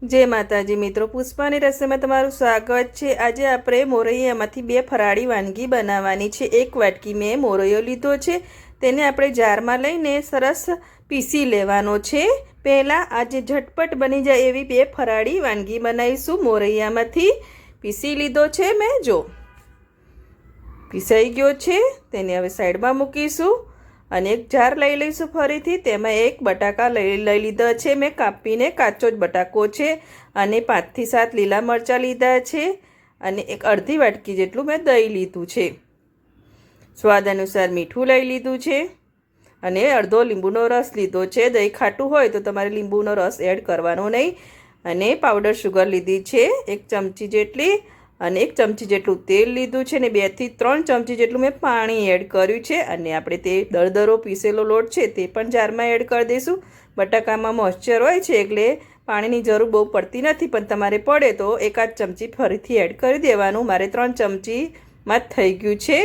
जय माताजी मित्रों, पुष्पानी रसोईमां तमारुं स्वागत है। आज आपणे मोरैयामांथी बे फराળી वानगी बनाववानी छे। एक वाटकी में मोरैयो लीधो छे, तेने आपणे जारमां लईने सरस पीसी लेवानो छे। पहेला आज झटपट बनी जाय एवी बे फराળી वानगी बनावीशुं। मोरैयामांथी पीसी लीधो छे मैं, जो पीसाई गयो छे तेने हवे साइडमां मूकीशुं અને એક જાર લઈ લઈશું। ફરીથી તેમાં એક બટાકા લઈ લીધા છે મેં કાપીને, કાચો જ બટાકો છે, અને 5 થી 7 લીલા મરચાં લીધા છે, અને એક અડધી વાટકી જેટલું મેં દહીં લીધું છે। સ્વાદ અનુસાર મીઠું લઈ લીધું છે, અને અડધો લીંબુનો રસ લીધો છે। દહીં ખાટું હોય તો તમારે લીંબુનો રસ એડ કરવાનો નહીં। અને પાવડર શુગર લીધી છે 1 ચમચી જેટલી, અને 1 ચમચી જેટલું તેલ લીધું છે, ને 2 થી 3 ચમચી જેટલું મેં પાણી એડ કર્યું છે। અને આપણે તે દરદરો પીસેલો લોટ છે તે પણ જારમાં એડ કરી દઈશું। બટાકામાં મોઇશ્ચર હોય છે એટલે પાણીની જરૂર બહુ પડતી નથી, પણ તમારે પડે તો 1 ચમચી ફરીથી એડ કરી દેવાનું। મારે 3 ચમચીમાં જ થઈ ગયું છે।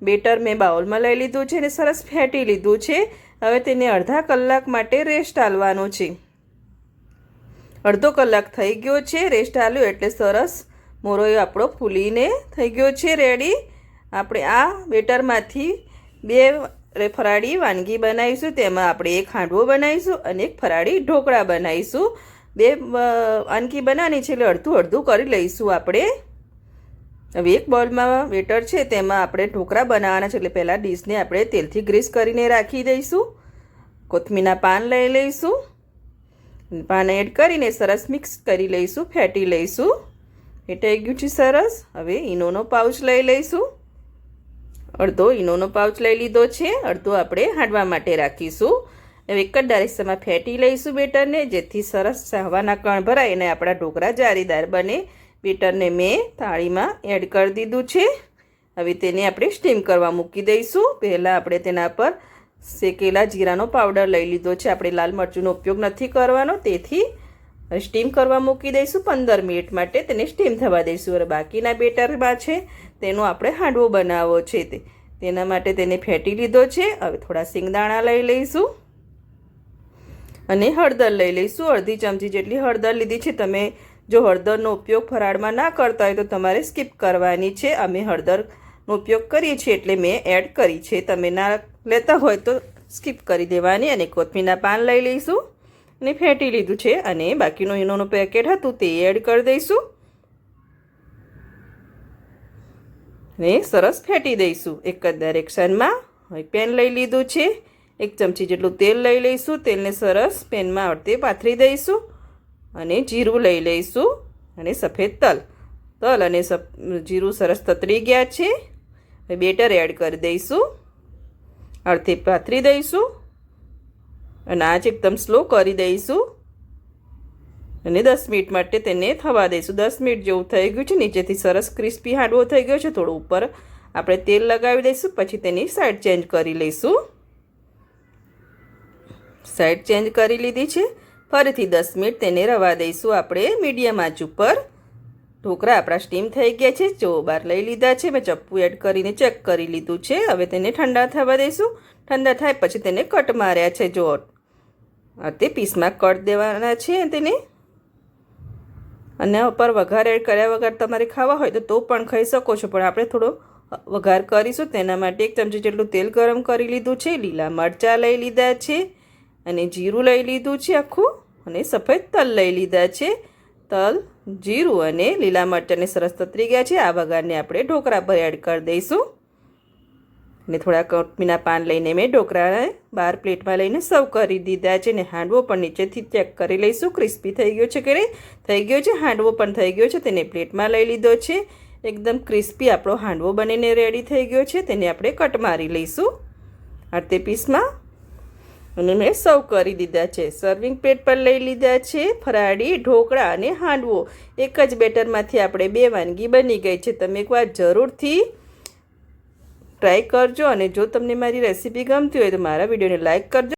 બેટર મેં બાઉલમાં લઈ લીધું છે અને સરસ ફેટી લીધું છે। હવે તેને અડધા કલાક માટે રેસ્ટ આલવાનો છે। અડધો કલાક થઈ ગયો છે રેસ્ટ આલ્યો એટલે સરસ મોરૈયો આપણો ફૂલીને થઈ ગયો છે રેડી। આપણે આ બેટરમાંથી બે ફરાળી વાનગી બનાવીશું। તેમાં આપણે એક હાંડવો બનાવીશું અને એક ફરાળી ઢોકળા બનાવીશું। બે વાનગી બનાવવાની છે એટલે અડધું અડધું કરી લઈશું આપણે। હવે એક બોલમાં બેટર છે તેમાં આપણે ઢોકળા બનાવવાના છે, એટલે પહેલાં ડીશને આપણે તેલથી ગ્રીસ કરીને રાખી દઈશું। કોથમીરના પાન લઈ લઈશું, પાન એડ કરીને સરસ મિક્સ કરી લઈશું, ફેટી લઈશું। ફેટાઈ ગયું છે સરસ। હવે ઈનોનો પાઉચ લઈ લઈશું, અડધો ઈનોનો પાઉચ લઈ લીધો છે, અડધો આપણે હાંડવા માટે રાખીશું। હવે એક જ ડાયરેક્શનમાં ફેટી લઈશું બેટરને, જેથી સરસ હવાના કણ ભરાય અને આપણા ઢોકળા જાળીદાર બને। બેટરને મેં થાળીમાં એડ કરી દીધું છે। હવે તેને આપણે સ્ટીમ કરવા મૂકી દઈશું। પહેલાં આપણે તેના પર શેકેલા જીરાનો પાવડર લઈ લીધો છે, આપણે લાલ મરચુંનો ઉપયોગ નથી કરવાનો, તેથી સ્ટીમ કરવા મૂકી દઈશું। 15 મિનિટ માટે તેને સ્ટીમ થવા દઈશું। અને બાકીના બેટરમાં છે તેનો આપણે હાંડવો બનાવવો છે, તેના માટે તેને ફેટી લીધો છે। હવે થોડા સિંગદાણા લઈ લઈશું અને હળદર લઈ લઈશું। અડધી ચમચી જેટલી હળદર લીધી છે। તમે જો હળદરનો ઉપયોગ ફરાળમાં ના કરતા હોય તો તમારે સ્કીપ કરવાની છે। અમે હળદરનો ઉપયોગ કરીએ છીએ એટલે મેં એડ કરી છે, તમે ના લેતા હોય તો સ્કીપ કરી દેવાની। અને કોથમીરના પાન લઈ લઈશું અને ફેટી લીધું છે, અને બાકીનું ઈનોનું પેકેટ હતું તે એડ કરી દઈશું ને સરસ ફેટી દઈશું એક જ ડાયરેક્શનમાં। હવે પેન લઈ લીધું છે, 1 ચમચી જેટલું તેલ લઈ લઈશું, તેલને સરસ પેનમાં અડધે પાથરી દઈશું, અને જીરું લઈ લઈશું અને સફેદ તલ અને જીરું સરસ તતરી ગયા છે। હવે બેટર એડ કરી દઈશું, અડધે પાથરી દઈશું, અને આજ એકદમ સ્લો કરી દઈશું, અને 10 મિનિટ માટે તેને થવા દઈશું। 10 મિનિટ જેવું થઈ ગયું છે, નીચેથી સરસ ક્રિસ્પી હાંડવો થઈ ગયો છે। થોડું ઉપર આપણે તેલ લગાવી દઈશું, પછી તેની સાઈડ ચેન્જ કરી લઈશું। સાઈડ ચેન્જ કરી લીધી છે, ફરીથી 10 મિનિટ તેને રવા દઈશું આપણે મીડિયમ આંચ ઉપર। ઢોકળા આપણા સ્ટીમ થઈ ગયા છે, જો બહાર લઈ લીધા છે, મેં ચપ્પુ એડ કરીને ચેક કરી લીધું છે। હવે તેને ઠંડા થવા દઈશું। ઠંડા થાય પછી તેને કટ માર્યા છે, જો તે પીસમાં કટ દેવાના છે તેને। અને ઉપર વઘાર એડ કર્યા વગર તમારે ખાવા હોય તો પણ ખાઈ શકો છો, પણ આપણે થોડો વઘાર કરીશું। તેના માટે 1 ચમચી જેટલું તેલ ગરમ કરી લીધું છે, લીલા મરચાં લઈ લીધા છે, અને જીરું લઈ લીધું છે આખું, અને સફેદ તલ લઈ લીધા છે। તલ, જીરું અને લીલા મરચાંને સરસ તતરી ગયા છે। આ વઘારને આપણે ઢોકળા પર એડ કરી દઈશું, અને થોડા કોથમીરના પાન લઈને મેં ઢોકળાને બહાર પ્લેટમાં લઈને સર્વ કરી દીધા છે। ને હાંડવો પણ નીચેથી ચેક કરી લઈશું ક્રિસ્પી થઈ ગયો છે કે નહીં। થઈ ગયો છે, હાંડવો પણ થઈ ગયો છે, તેને પ્લેટમાં લઈ લીધો છે। એકદમ ક્રિસ્પી આપણો હાંડવો બનીને રેડી થઈ ગયો છે। તેને આપણે કટ મારી લઈશું આટલે પીસમાં, અને મેં સર્વ કરી દીધા છે। સર્વિંગ પ્લેટ પર લઈ લીધા છે ફરાળી ઢોકળા અને હાંડવો। એક જ બેટરમાંથી આપણે બે વાનગી બની ગઈ છે। તમે એકવાર જરૂરથી ટ્રાય કરજો, અને જો તમને મારી રેસીપી ગમતી હોય તો મારા વિડીયોને લાઈક કરજો।